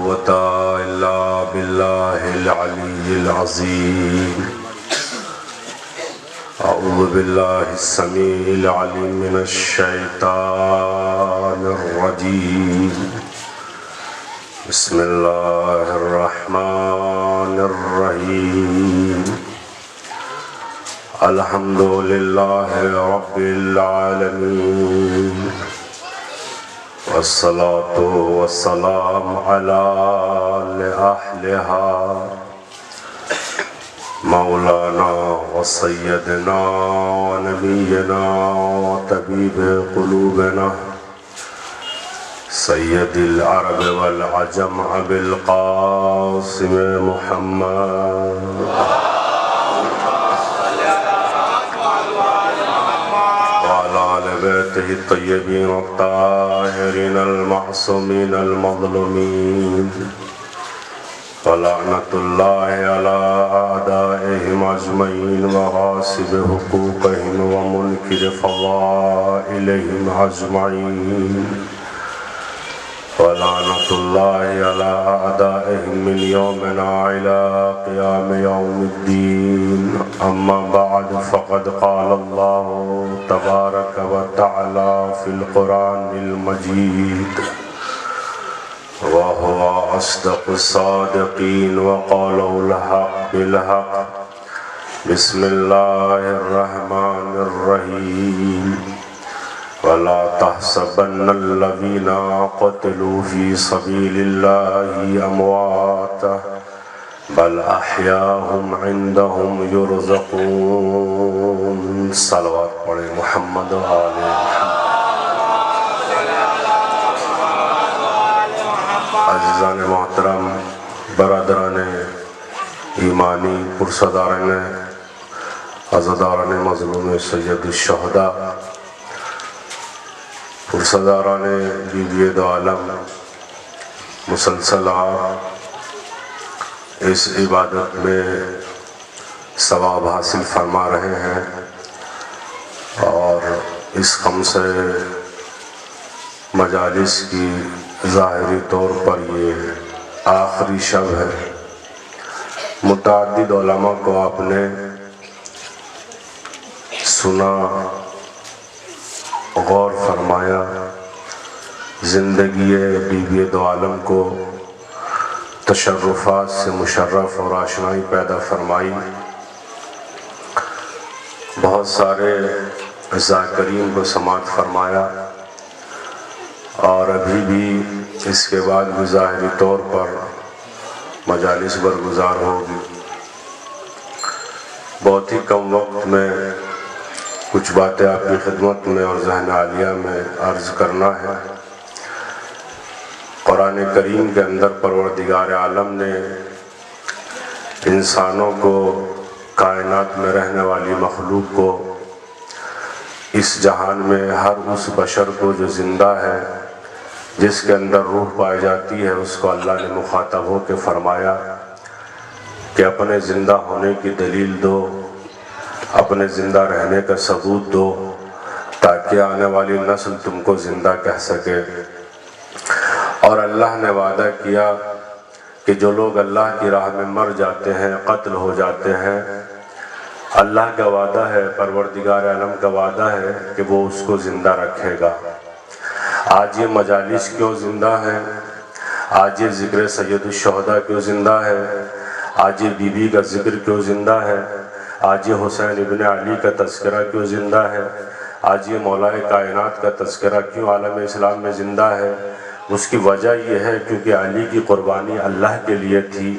قوة إلا بالله العلي العظيم. أعوذ بالله السميع العليم من الشيطان الرجيم. بسم الله الرحمن الرحيم. الحمد لله رب العالمين، والصلاة والسلام على أهلها مولانا وسيدنا ونبينا وطبيب قلوبنا سيد العرب والعجم أبي القاسم محمد وعلى آل بيته الطيبين الطاهرين المعصومين المظلومين، ولعنة الله على أعدائهم أجمعين وغاصب حقوقهم ومنكر فضائلهم أجمعين، ولعنة الله على أعدائهم من يومنا إلى قيام يوم الدين. أما بعد، فقد قال الله تبارك وتعالى في القرآن المجيد وهو أصدق الصادقين وقوله الحق بالحق. بسم الله الرحمن الرحيم. ولا تحسبن الذين قتلوا في سبيل الله أمواتا بل أحياء عندهم يرزقون. صلوات پڑھیں محمد و آل محمد. عزیزان محترم، برادران ایمانی، پرصداران عزاداران مظلوم سید الشہداء، پرصداران بیوی دو عالم، مسلسل اس عبادت میں ثواب حاصل فرما رہے ہیں، اور اس خمسہ مجالس کی ظاہری طور پر یہ آخری شب ہے. متعدد علماء کو آپ نے سنا، غور فرمایا، زندگی بیوی دو عالم کو تشرفات سے مشرف اور آشنائی پیدا فرمائی. بہت سارے ذاکرین کو سماعت فرمایا، اور ابھی بھی اس کے بعد بھی ظاہری طور پر مجالس برگزار ہوگی. بہت ہی کم وقت میں کچھ باتیں آپ کی خدمت میں اور ذہن عالیہ میں عرض کرنا ہے. قرآن کریم کے اندر پروردگار عالم نے انسانوں کو، کائنات میں رہنے والی مخلوق کو، اس جہان میں ہر اس بشر کو جو زندہ ہے، جس کے اندر روح پائی جاتی ہے، اس کو اللہ نے مخاطب ہو کے فرمایا کہ اپنے زندہ ہونے کی دلیل دو، اپنے زندہ رہنے کا ثبوت دو، تاکہ آنے والی نسل تم کو زندہ کہہ سکے. اور اللہ نے وعدہ کیا کہ جو لوگ اللہ کی راہ میں مر جاتے ہیں، قتل ہو جاتے ہیں، اللہ کا وعدہ ہے، پروردگار عالم کا وعدہ ہے کہ وہ اس کو زندہ رکھے گا. آج یہ مجالس کیوں زندہ ہے؟ آج یہ ذکر سید الشہداء کیوں زندہ ہے؟ آج یہ بی بی کا ذکر کیوں زندہ ہے؟ آج یہ حسین ابن علی کا تذکرہ کیوں زندہ ہے؟ آج یہ مولا کائنات کا تذکرہ کیوں عالم اسلام میں زندہ ہے؟ اس کی وجہ یہ ہے کیونکہ علی کی قربانی اللہ کے لیے تھی،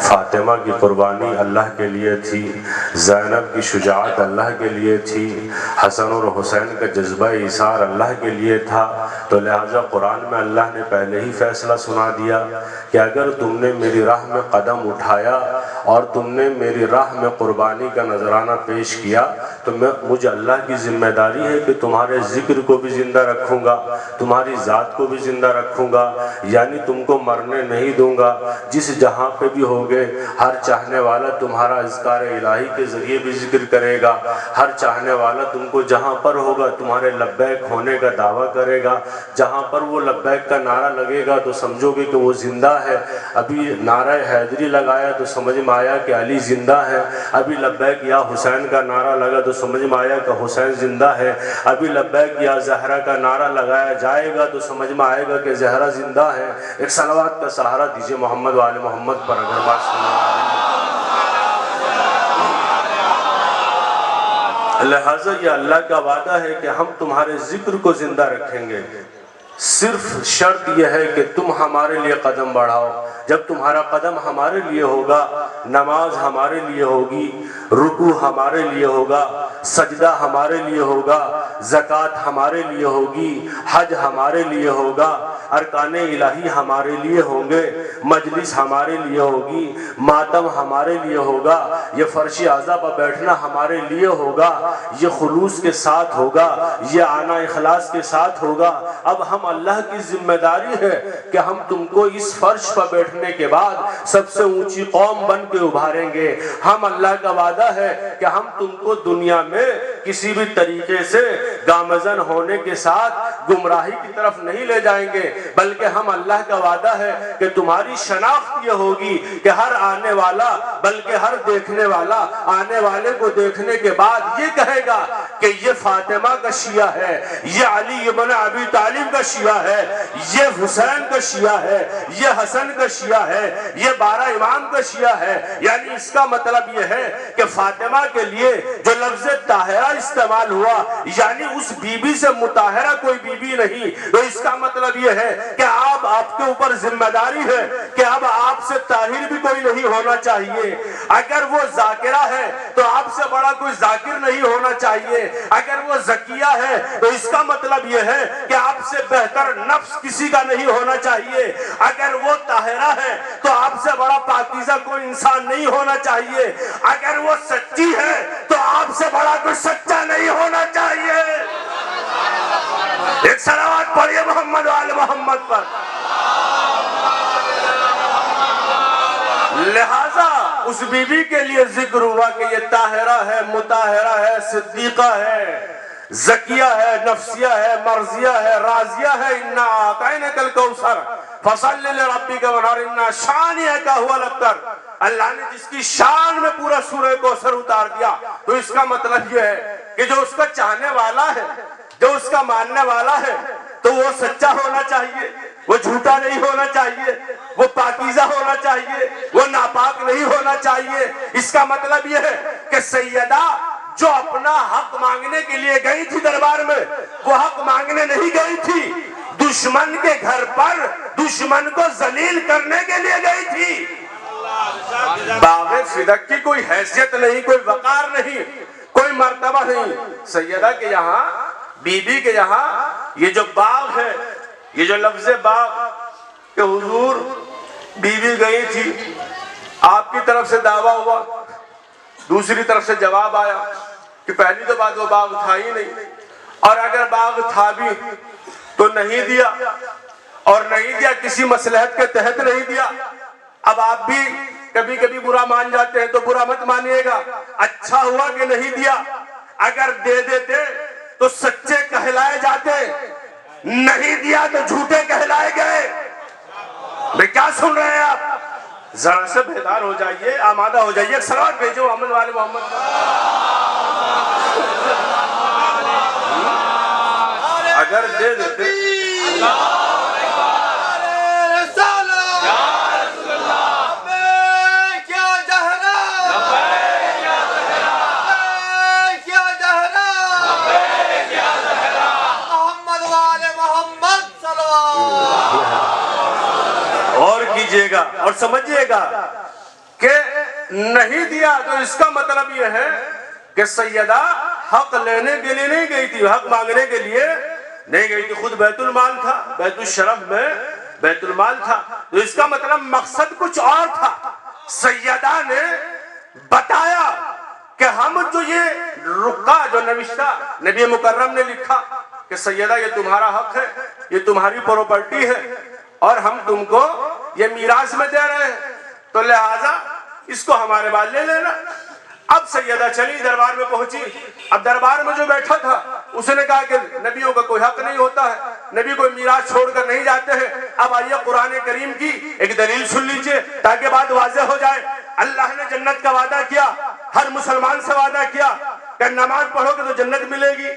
فاطمہ کی قربانی اللہ کے لیے تھی، زینب کی شجاعت اللہ کے لیے تھی، حسن اور حسین کا جذبہ ایثار اللہ کے لیے تھا. تو لہٰذا قرآن میں اللہ نے پہلے ہی فیصلہ سنا دیا کہ اگر تم نے میری راہ میں قدم اٹھایا اور تم نے میری راہ میں قربانی کا نذرانہ پیش کیا تو مجھے اللہ کی ذمہ داری ہے کہ تمہارے ذکر کو بھی زندہ رکھوں گا، تمہاری ذات کو بھی زندہ رکھوں گا، یعنی تم کو مرنے نہیں دوں گا۔ جس جہاں پہ بھی ہوگے ہر چاہنے والا تمہارا اذکار الہی کے ذریعے بھی ذکر کرے گا، ہر چاہنے والا تم کو جہاں پر ہوگا تمہارے لبیک ہونے کا دعویٰ کرے گا۔ جہاں پر وہ لبیک کا نعرہ لگے گا تو سمجھو گے کہ وہ زندہ ہے۔ ابھی نعرہ حیدری لگایا تو سمجھ میں آیا کہ علی زندہ ہے، ابھی لبیک یا حسین کا نعرہ لگا تو سمجھ میں آیا کہ حسین زندہ ہے، ابھی لبیک یا زہرا کا نعرہ لگایا جائے گا تو سمجھ میں آئے گا کہ زہرا زندہ ہے۔ ایک صلوات کا سہارا دیجئے محمد و آل محمد پر اگر بات سنیں۔ لہٰذا یہ اللہ کا وعدہ ہے کہ ہم تمہارے ذکر کو زندہ رکھیں گے، صرف شرط یہ ہے کہ تم ہمارے لیے قدم بڑھاؤ۔ جب تمہارا قدم ہمارے لیے ہوگا، نماز ہمارے لیے ہوگی، رکوع ہمارے لیے ہوگا، سجدہ ہمارے لیے ہوگا، زکوٰۃ ہمارے لیے ہوگی، حج ہمارے لیے ہوگا، ارکان الہی ہمارے لیے ہوں گے، مجلس ہمارے لیے ہوگی، ماتم ہمارے لیے ہوگا، یہ فرش اعضا پر بیٹھنا ہمارے لیے ہوگا، یہ خلوص کے ساتھ ہوگا، یہ آنا اخلاص کے ساتھ ہوگا۔ اب ہم اللہ کی ذمہ داری ہے کہ ہم تم کو اس فرش پر بیٹھنے کے بعد سب سے اونچی قوم بن کے ابھاریں گے۔ ہم اللہ کا وعدہ ہے کہ ہم تم کو دنیا میں کسی بھی طریقے سے گامزن ہونے کے ساتھ گمراہی کی طرف نہیں لے جائیں گے، بلکہ ہم اللہ کا وعدہ ہے کہ تمہاری شناخت یہ ہوگی کہ ہر آنے والا بلکہ ہر دیکھنے والا آنے والے کو دیکھنے کے بعد یہ کہے گا کہ یہ فاطمہ کا شیعہ ہے، یہ علی ابن ابی طالب کا شیعہ ہے، یہ حسین کا شیعہ ہے، یہ حسن کا شیعہ ہے، یہ 12 امام کا شیعہ ہے۔ یعنی اس کا مطلب یہ ہے کہ فاطمہ کے لیے جو لفظ طاہرہ استعمال ہوا، یعنی اس بی بی سے مطہرہ کوئی بی بی نہیں، تو اس کا مطلب یہ ہے کہ آپ کے اوپر ذمہ داری ہے کہ اب آپ سے طاہر بھی کوئی نہیں ہونا چاہیے۔ اگر وہ ذاکرہ ہے تو آپ سے بڑا کوئی ذاکر نہیں ہونا چاہیے، اگر وہ زکیہ ہے تو اس کا مطلب یہ ہے کہ آپ سے بہتر نفس کسی کا نہیں ہونا چاہیے، اگر وہ طاہرہ ہے تو آپ سے بڑا پاکیزہ کوئی انسان نہیں ہونا چاہیے، اگر وہ سچی ہے تو آپ سے بڑا کوئی سچا نہیں ہونا چاہیے۔ ایک صلوات پڑھیے محمد و آل محمد پر۔ لہٰذا اس بی بی کے لیے ذکر ہوا کہ یہ طاہرہ ہے، مطہرہ ہے، صدیقہ ہے، زکیہ ہے، نفسیہ ہے، مرضیہ ہے، راضیہ ہے۔ اِنَّا أَعْطَيْنَاكَ الْكَوْثَرَ فَصَلِّ لِرَبِّكَ وَانْحَرْ إِنَّ شَانِئَكَ هُوَ الْأَبْتَرُ۔ اللہ نے جس کی شان میں پورا سورہ کوثر اتار دیا تو اس کا مطلب یہ ہے کہ جو اس کا چاہنے والا ہے، جو اس کا ماننے والا ہے تو وہ سچا ہونا چاہیے، وہ جھوٹا نہیں ہونا چاہیے، وہ پاکیزہ ہونا چاہیے، وہ ناپاک نہیں ہونا چاہیے۔ اس کا مطلب یہ ہے کہ سیدہ جو اپنا حق مانگنے کے لیے گئی تھی دربار میں، وہ حق مانگنے نہیں گئی تھی، دشمن کے گھر پر دشمن کو ذلیل کرنے کے لیے گئی تھی۔ باغ صدق کی کوئی حیثیت نہیں، کوئی وقار نہیں، کوئی مرتبہ نہیں۔ سیدہ کے یہاں، بی بی کے یہاں یہ جو باغ ہے، یہ جو لفظ باغ کہ حضور بی بی گئی تھی، آپ کی طرف سے دعویٰ ہوا، دوسری طرف سے جواب آیا کہ پہلی تو بات وہ باغ تھا ہی نہیں، اور اگر باغ تھا بھی تو نہیں دیا، اور نہیں دیا کسی مصلحت کے تحت نہیں دیا۔ اب آپ بھی کبھی کبھی برا مان جاتے ہیں تو برا مت مانیے گا، اچھا ہوا کہ نہیں دیا۔ اگر دے دیتے تو سچے کہلائے جاتے، نہیں دیا تو جھوٹے کہلائے گئے۔ میں کیا سن رہے ہیں آپ؟ ذرا سے بیدار ہو جائیے، آمادہ ہو جائیے۔ ایک صلوات بھیجو محمد والے محمد۔ اگر دے دیتے گا اور سمجھئے گا کہ نہیں دیا تو اس کا مطلب یہ ہے کہ سیدہ حق لینے کے لیے نہیں گئی تھی، حق مانگنے کے لیے نہیں گئی تھی، خود بیت المال تھا، بیت الشرف میں بیت المال تھا، تو اس کا مطلب مقصد کچھ اور تھا۔ سیدہ نے بتایا کہ ہم جو یہ رقعہ جو نوشتہ نبی مکرم نے لکھا کہ سیدہ یہ تمہارا حق ہے، یہ تمہاری پراپرٹی ہے اور ہم تم کو یہ میراث میں دے رہے ہیں، تو لہٰذا اس کو ہمارے بعد لے لینا۔ اب سیدہ چلی دربار میں پہنچی۔ اب دربار میں جو بیٹھا تھا اس نے کہا کہ نبیوں کا کوئی حق نہیں ہوتا ہے، نبی کوئی میراث چھوڑ کر نہیں جاتے ہیں۔ اب آئیے قرآن کریم کی ایک دلیل سن لیجئے تاکہ بات واضح ہو جائے۔ اللہ نے جنت کا وعدہ کیا، ہر مسلمان سے وعدہ کیا کہ نماز پڑھو گے تو جنت ملے گی،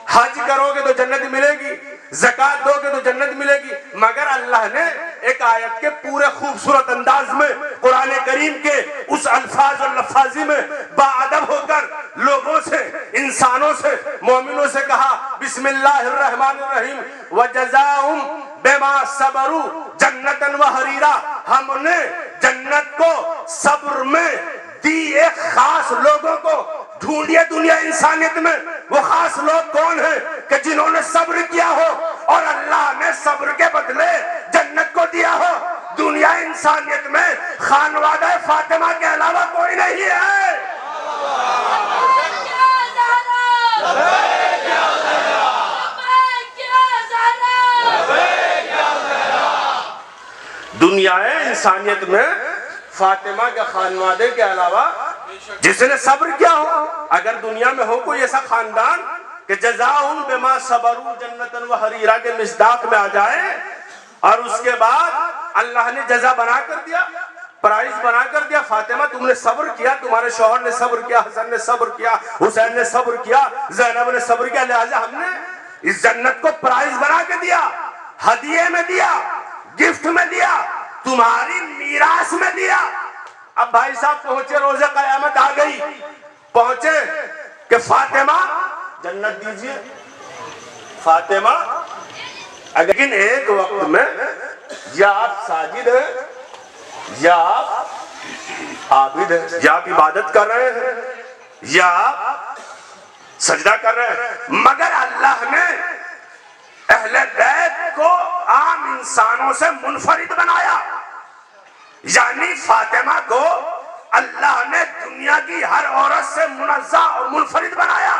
حج کرو گے تو جنت ملے گی، زکوٰۃ دو گے تو جنت ملے گی۔ مگر اللہ نے ایک آیت کے پورے خوبصورت انداز میں قرآن کریم کے اس الفاظ اور لفاظی میں باادب ہو کر لوگوں سے، انسانوں سے، مومنوں سے کہا بسم اللہ الرحمن الرحیم وَجَزَاهُمْ بِمَا صَبَرُوا جَنَّةً وَحَرِيرًا۔ ہم نے جنت کو صبر میں دی ایک خاص لوگوں کو۔ ڈھونڈیے دنیا انسانیت میں وہ خاص لوگ کون ہیں کہ جنہوں نے صبر کیا ہو اور اللہ نے صبر کے بدلے جنت کو دیا ہو۔ دنیا انسانیت میں خانوادہ فاطمہ کے علاوہ کوئی نہیں ہے۔ دنیا انسانیت میں فاطمہ کے خانوادے کے علاوہ جس نے صبر کیا ہو، اگر دنیا میں ہو کوئی ایسا خاندان کہ جزاؤہم بما صبروا جنتا وحریرا کے مصداق میں آ جائے اور اس کے بعد اللہ نے جزا بنا کر دیا، پرائز بنا کر دیا، فاطمہ تم نے صبر کیا، تمہارے شوہر نے صبر کیا، حسن نے صبر کیا، حسین نے صبر کیا، زینب نے صبر کیا، لہذا ہم نے اس جنت کو پرائز بنا کے دیا، ہدیے میں دیا، گفٹ میں دیا، تمہاری میراث میں دیا۔ اب بھائی صاحب پہنچے، روز قیامت آ گئی، پہنچے کہ فاطمہ جنت دیجئے، فاطمہ۔ لیکن ایک وقت میں یا آپ ساجد ہیں یا آپ عابد ہیں، یا آپ عبادت کر رہے ہیں یا آپ سجدہ کر رہے ہیں، مگر اللہ نے اہل بیت کو عام انسانوں سے منفرد بنایا، یعنی فاطمہ کو اللہ نے دنیا کی ہر عورت سے منزہ اور منفرد بنایا،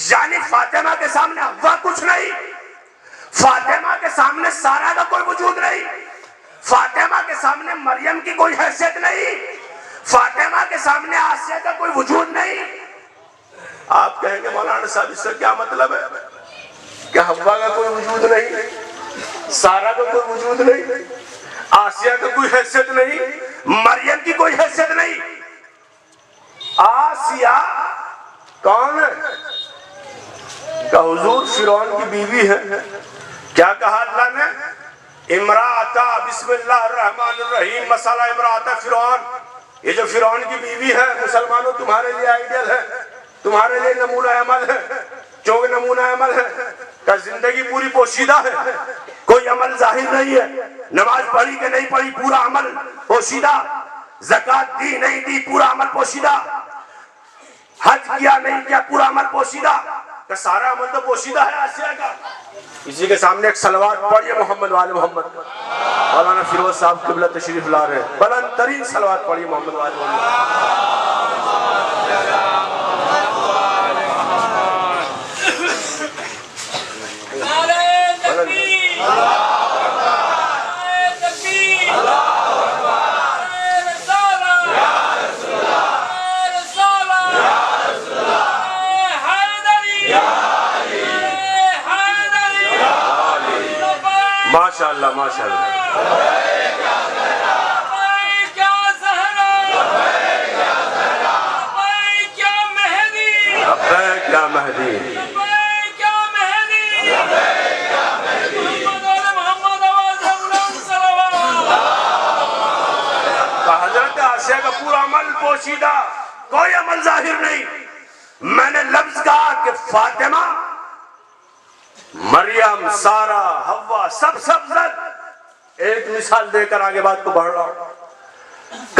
یعنی فاطمہ کے سامنے حوا کچھ نہیں، فاطمہ کے سامنے سارہ کا کوئی وجود نہیں، فاطمہ کے سامنے مریم کی کوئی حیثیت نہیں، فاطمہ کے سامنے آسیہ کا کوئی وجود نہیں۔ آپ کہیں گے مولانا صاحب اس سے کیا مطلب ہے کہ حوا کا کوئی وجود نہیں، سارہ کا کوئی وجود نہیں، آسیہ کا کوئی حیثیت نہیں، مریم کی کوئی حیثیت نہیں۔ آسیہ کون ہے؟ کہ حضور فرعون کی بیوی ہے۔ کیا کہا اللہ نے؟ امرأتا بسم اللہ الرحمن الرحیم مسئلہ امرأتا فرعون، یہ جو فرعون کی بیوی ہے مسلمانوں تمہارے لیے آئیڈیل ہے، تمہارے لیے نمونہ عمل ہے، چونکہ نمونہ عمل ہے کہ زندگی پوری پوشیدہ ہے، کوئی عمل ظاہر نہیں ہے، نماز پڑھی کہ نہیں پڑھی پورا عمل پوشیدہ، زکوٰۃ دی نہیں دی پورا عمل پوشیدہ، حج کیا نہیں کیا پورا عمل پوشیدہ، کہ سارا عمل تو پوشیدہ ہے آسیہ کا۔ اسی کے سامنے ایک صلوات پڑھیے محمد وآل محمد۔ مولانا فیروز صاحب قبلہ تشریف لا رہے ہیں، بلند ترین صلوات پڑھیے محمد وآل محمد۔ ماشاءاللہ ماشاءاللہ۔ لبیک یا مہدی، حضرت آسیہ کا پورا عمل پوشیدہ، کوئی عمل ظاہر نہیں۔ میں نے لفظ کہا کہ فاطمہ، مریم، سارہ، حوا سب زد۔ ایک مثال دے کر آگے بات کو بڑھ رہا ہوں۔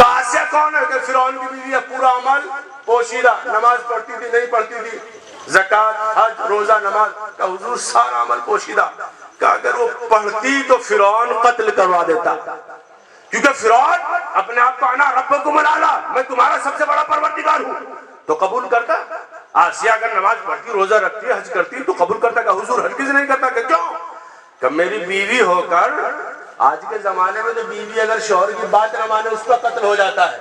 آسیہ کون ہے؟ کہ فرعون کی بیوی ہے، پورا عمل پوشیدہ، نماز پڑھتی تھی نہیں پڑھتی تھی، زکوٰۃ حج روزہ نماز، کہ حضور سارا عمل پوشیدہ، کہ اگر وہ پڑھتی تو فرعون قتل کروا دیتا، کیونکہ فرعون اپنے آپ کو انا ربکم الاعلی، میں تمہارا سب سے بڑا پروردگار ہوں، تو قبول کرتا؟ آسیہ اگر نماز پڑھتی، روزہ رکھتی، حج کرتی تو قبول کرتا کہ حضور؟ ہرگز نہیں کرتا کہ کیوں؟ کہ میری بیوی ہو کر، آج کے زمانے میں تو بیوی اگر شوہر کی بات نہ مانے اس کا قتل ہو جاتا ہے،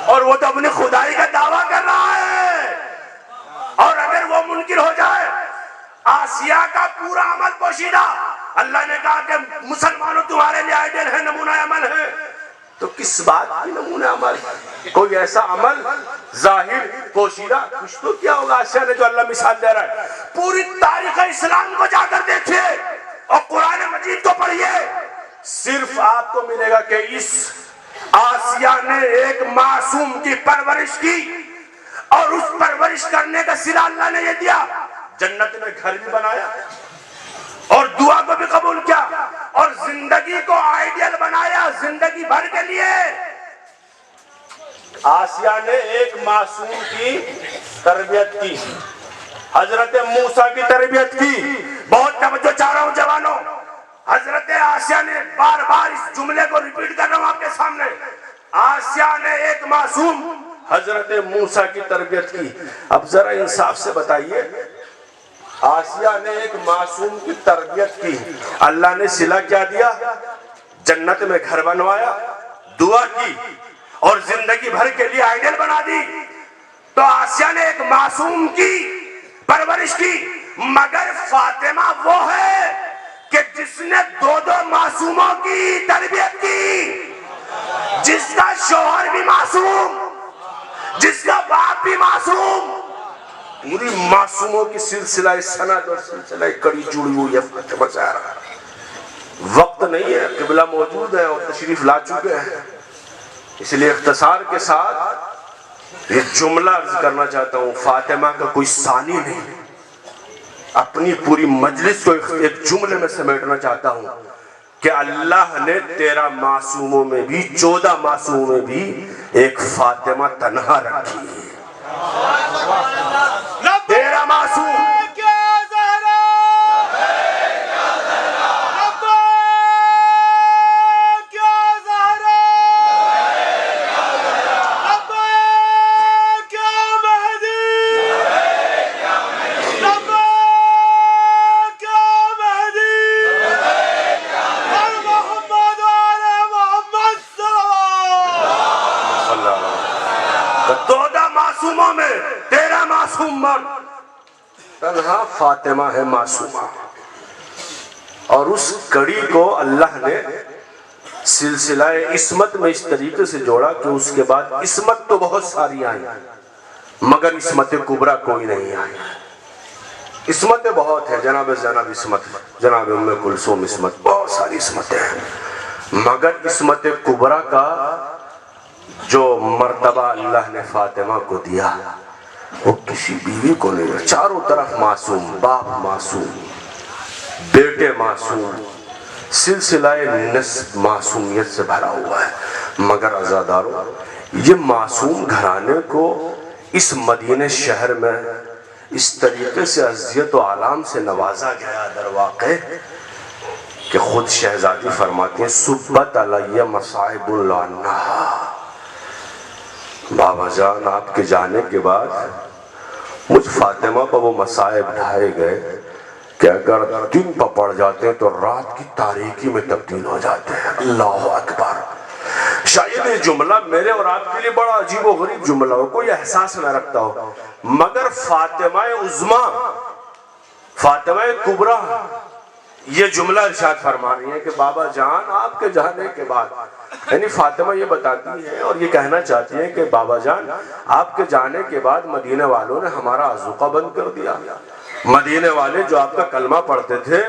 اور وہ تو اپنی خدائی کا دعویٰ کر رہا ہے، اور اگر وہ منکر ہو جائے آسیہ کا پورا عمل پوشیدہ، اللہ نے کہا کہ مسلمانوں تمہارے لیے آئیڈیل ہے، نمونہ عمل ہے، تو کس بات کی نمونہ عمل؟ کوئی ایسا عمل ظاہر پوشیدہ کچھ تو کیا ہوگا آسیہ نے جو اللہ مثال دے رہا ہے؟ پوری تاریخ اسلام کو جا کر دیکھیے اور قرآن مجید کو پڑھیے، صرف آپ کو ملے گا کہ اس آسیہ نے ایک معصوم کی پرورش کی، اور اس پرورش کرنے کا صلہ اللہ نے یہ دیا، جنت میں گھر بھی بنایا اور دعا کو بھی قبول کیا، اور زندگی کو آئیڈیل بنایا زندگی بھر کے لیے۔ آسیہ نے ایک معصوم کی تربیت کی، حضرت موسیٰ کی تربیت کی۔ بہت توجہ چاہ رہا ہوں جوانوں، حضرت آسیہ نے بار بار اس جملے کو ریپیٹ کر رہا ہوں آپ کے سامنے، آسیہ نے ایک معصوم حضرت موسیٰ کی تربیت کی۔ اب ذرا انصاف سے بتائیے، آسیہ نے ایک معصوم کی تربیت کی، اللہ نے صلہ کیا دیا؟ جنت میں گھر بنوایا، دعا کی، اور زندگی بھر کے لیے آئیڈیل بنا دی۔ تو آسیہ نے ایک معصوم کی پرورش کی، مگر فاطمہ وہ ہے کہ جس نے دو معصوموں کی تربیت کی، جس کا شوہر بھی معصوم، جس کا باپ بھی معصوم، پوری معصوموں کی سلسلہ سند اور سلسلہ کڑی جڑی ہوئی ہے فاطمہ زہرا۔ وقت نہیں ہے، قبلہ موجود ہے اور تشریف لا چکے ہیں، اس لیے اختصار کے ساتھ یہ جملہ عرض کرنا چاہتا ہوں، فاطمہ کا کوئی ثانی نہیں، اپنی پوری مجلس کو ایک جملے میں سمیٹنا چاہتا ہوں کہ اللہ نے 13 معصوموں میں بھی، 14 معصوموں میں بھی ایک فاطمہ تنہا رکھی ہے۔ 13 معصوم، تنہا فاطمہ ہے معصومہ، اور اس کڑی کو اللہ نے سلسلہ عصمت میں اس طریقے سے جوڑا کہ اس کے بعد عصمت تو بہت ساری آئی مگر عصمت کبریٰ کوئی نہیں آئی۔ عصمتیں بہت ہیں، جناب زینب عصمت، جناب ام کلثوم عصمت، بہت ساری عصمتیں ہیں، مگر عصمت کبریٰ کا جو مرتبہ اللہ نے فاطمہ کو دیا وہ کسی بیوی کو نہیں ہے۔ چاروں طرف معصوم، باپ معصوم، بیٹے معصوم، سلسلہ نسب معصومیت سے بھرا ہوا ہے، مگر عزاداروں یہ معصوم گھرانے کو اس مدینہ شہر میں اس طریقے سے عزیت و آلام سے نوازا گیا در واقع کہ خود شہزادی فرماتی ہیں صبت علیہ مصائب لعنہا، بابا جان آپ کے جانے کے بعد مجھ فاطمہ پر وہ مصائب ڈھائے گئے کہ اگر دن پر پڑ جاتے ہیں تو رات کی تاریکی میں تبدیل ہو جاتے ہیں۔ اللہ اکبر۔ شاید یہ جملہ میرے اور آپ کے لیے بڑا عجیب و غریب جملہ ہو، کوئی احساس نہ رکھتا ہو، مگر فاطمہ عظمیٰ، فاطمہ کبریٰ یہ جملہ ارشاد فرما رہی ہے کہ بابا جان آپ کے جانے کے بعد، یعنی فاطمہ یہ بتاتی ہے اور یہ کہنا چاہتی ہے کہ بابا جان آپ کے جانے کے بعد مدینہ والوں نے ہمارا عزوقہ بند کر دیا، مدینہ والے جو آپ کا کلمہ پڑھتے تھے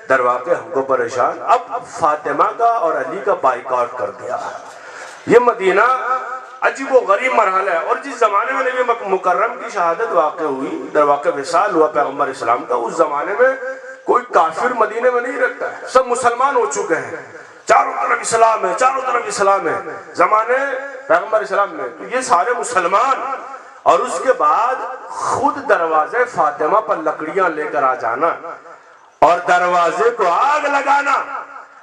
در واقع ہم کو پریشان، اب فاطمہ کا اور علی کا بائیکاٹ کر دیا۔ یہ مدینہ عجیب و غریب مرحلہ ہے، اور جس زمانے میں نبی مکرم کی شہادت واقع ہوئی، در واقع وصال ہوا پیغمبر اسلام کا، اس زمانے میں کوئی کافر مدینے میں نہیں رکھتا ہے، سب مسلمان ہو چکے ہیں، چاروں طرف اسلام ہے، چاروں طرف اسلام ہے زمانے پیغمبر اسلام میں، تو یہ سارے مسلمان، اور اس کے بعد خود دروازے فاطمہ پر لکڑیاں لے کر آ جانا اور دروازے کو آگ لگانا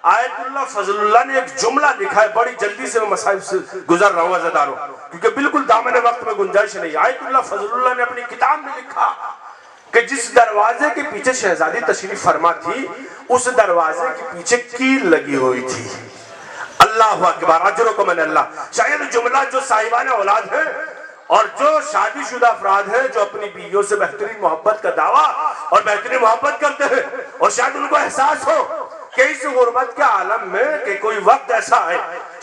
آیت اللہ فضل اللہ نے ایک جملہ لکھا ہے، بڑی جلدی سے میں مسائل سے گزر رہا ہوں عزیزانو، کیونکہ بالکل دامن وقت میں گنجائش نہیں۔ آیت اللہ فضل اللہ نے اپنی کتاب میں لکھا کہ جس دروازے کے پیچھے شہزادی تشریف فرما تھی، اس دروازے کے پیچھے کیل لگی ہوئی تھی۔ اللہ اکبر، اجرکم من اللہ۔ شاید جملہ جو صاحبان اولاد ہیں اور جو شادی شدہ افراد ہیں، جو اپنی بیویوں سے بہترین محبت کا دعویٰ اور بہترین محبت کرتے ہیں، اور شاید ان کو احساس ہو کہ اس غربت کے عالم میں کہ کوئی وقت ایسا ہے،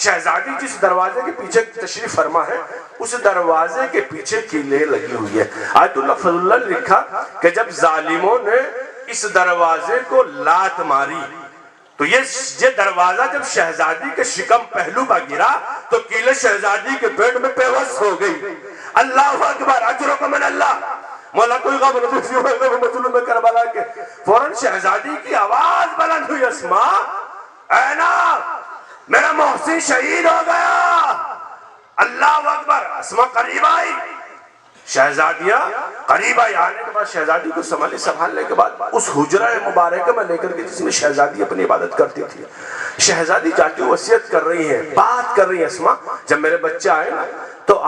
شہزادی جس دروازے کے پیچھے تشریف فرما ہے، اس دروازے کے پیچھے کیلیں لگی ہوئی ہے۔ آیت اللہ فضل اللہ نے لکھا کہ جب ظالموں نے اس دروازے کو لات ماری تو یہ دروازہ جب شہزادی کے شکم پہلو پر گرا تو کیلیں شہزادی کے پیٹ میں پیوست ہو گئی۔ اللہ اکبر، اجرکم من اللہ۔ مولا کوئی غم نہ مظلوم کربلا کے فوراً شہزادی کی آواز بلند ہوئی، اسماء اینا میرا محسن شہید ہو گیا۔ اللہ اکبر، اسماء قریب آئی، شہزادیاں قریب آئی۔ آنے کے بعد شہزادی کو سنبھالنے کے بعد اس حجرہ مبارکہ میں لے کر کے جس میں شہزادی اپنی عبادت کرتی تھی، شہزادی جاتی وصیت کر رہی ہیں، بات کر رہی ہیں، اسماء جب میرے بچے آئے تو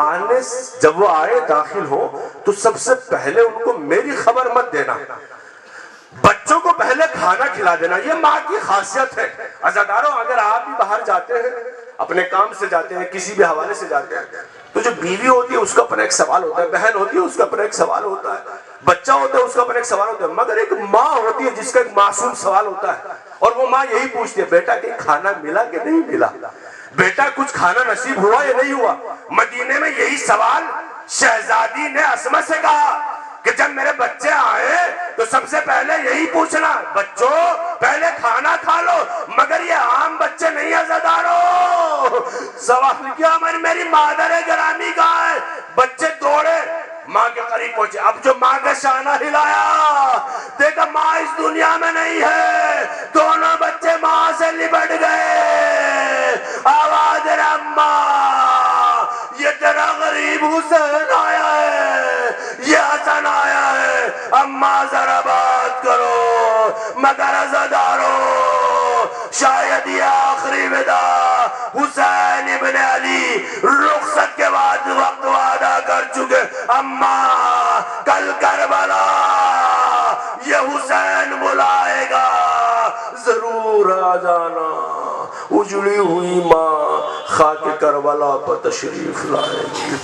جب وہ آئے داخل ہو تو سب سے پہلے ان کو میری خبر مت دینا، بچوں کو پہلے کھانا کھلا دینا، یہ ماں کی خاصیت ہے۔ عزاداروں، اگر آپ بھی باہر جاتے ہیں، اپنے کام سے جاتے ہیں، کسی بھی حوالے سے جاتے ہیں، تو جو بیوی ہوتی ہے اس کا اپنا ایک سوال ہوتا ہے، بہن ہوتی ہے اس کا اپنا ایک سوال ہوتا ہے، بچہ ہوتا ہے اس کا اپنا ایک سوال ہوتا ہے، مگر ایک ماں ہوتی ہے جس کا ایک معصوم سوال ہوتا ہے، اور وہ ماں یہی پوچھتی ہے، بیٹا کہ کھانا ملا کہ نہیں ملا، بیٹا کچھ کھانا نصیب ہوا یا نہیں ہوا۔ مدینے میں یہی سوال شہزادی نے اسماء سے کہا کہ جب میرے بچے آئے تو سب سے پہلے یہی پوچھنا، بچوں پہلے کھانا کھا لو، مگر یہ عام بچے نہیں عزادارو۔ سوال کیا میری مادر گرامی کہاں ہے؟ بچے دوڑے ماں کے قریب پہنچے، اب جو ماں کا شانہ ہلایا، دیکھا ماں اس دنیا میں نہیں ہے، دونوں بچے ماں سے لپٹ گئے۔ آواز اماں، یہ تیرا غریب حسین آیا ہے، یہ حسن آیا ہے، اماں ذرا بات کرو۔ مگر عزادارو، شاید یہ آخری ودا حسین ابن علی رخصت کے بعد وقت وعدہ کر چکے، اماں کل کربلا یہ حسین بلائے گا، ضرور آ جانا۔ اجڑی ہوئی ماں خاک کربلا پر تشریف لائے گی۔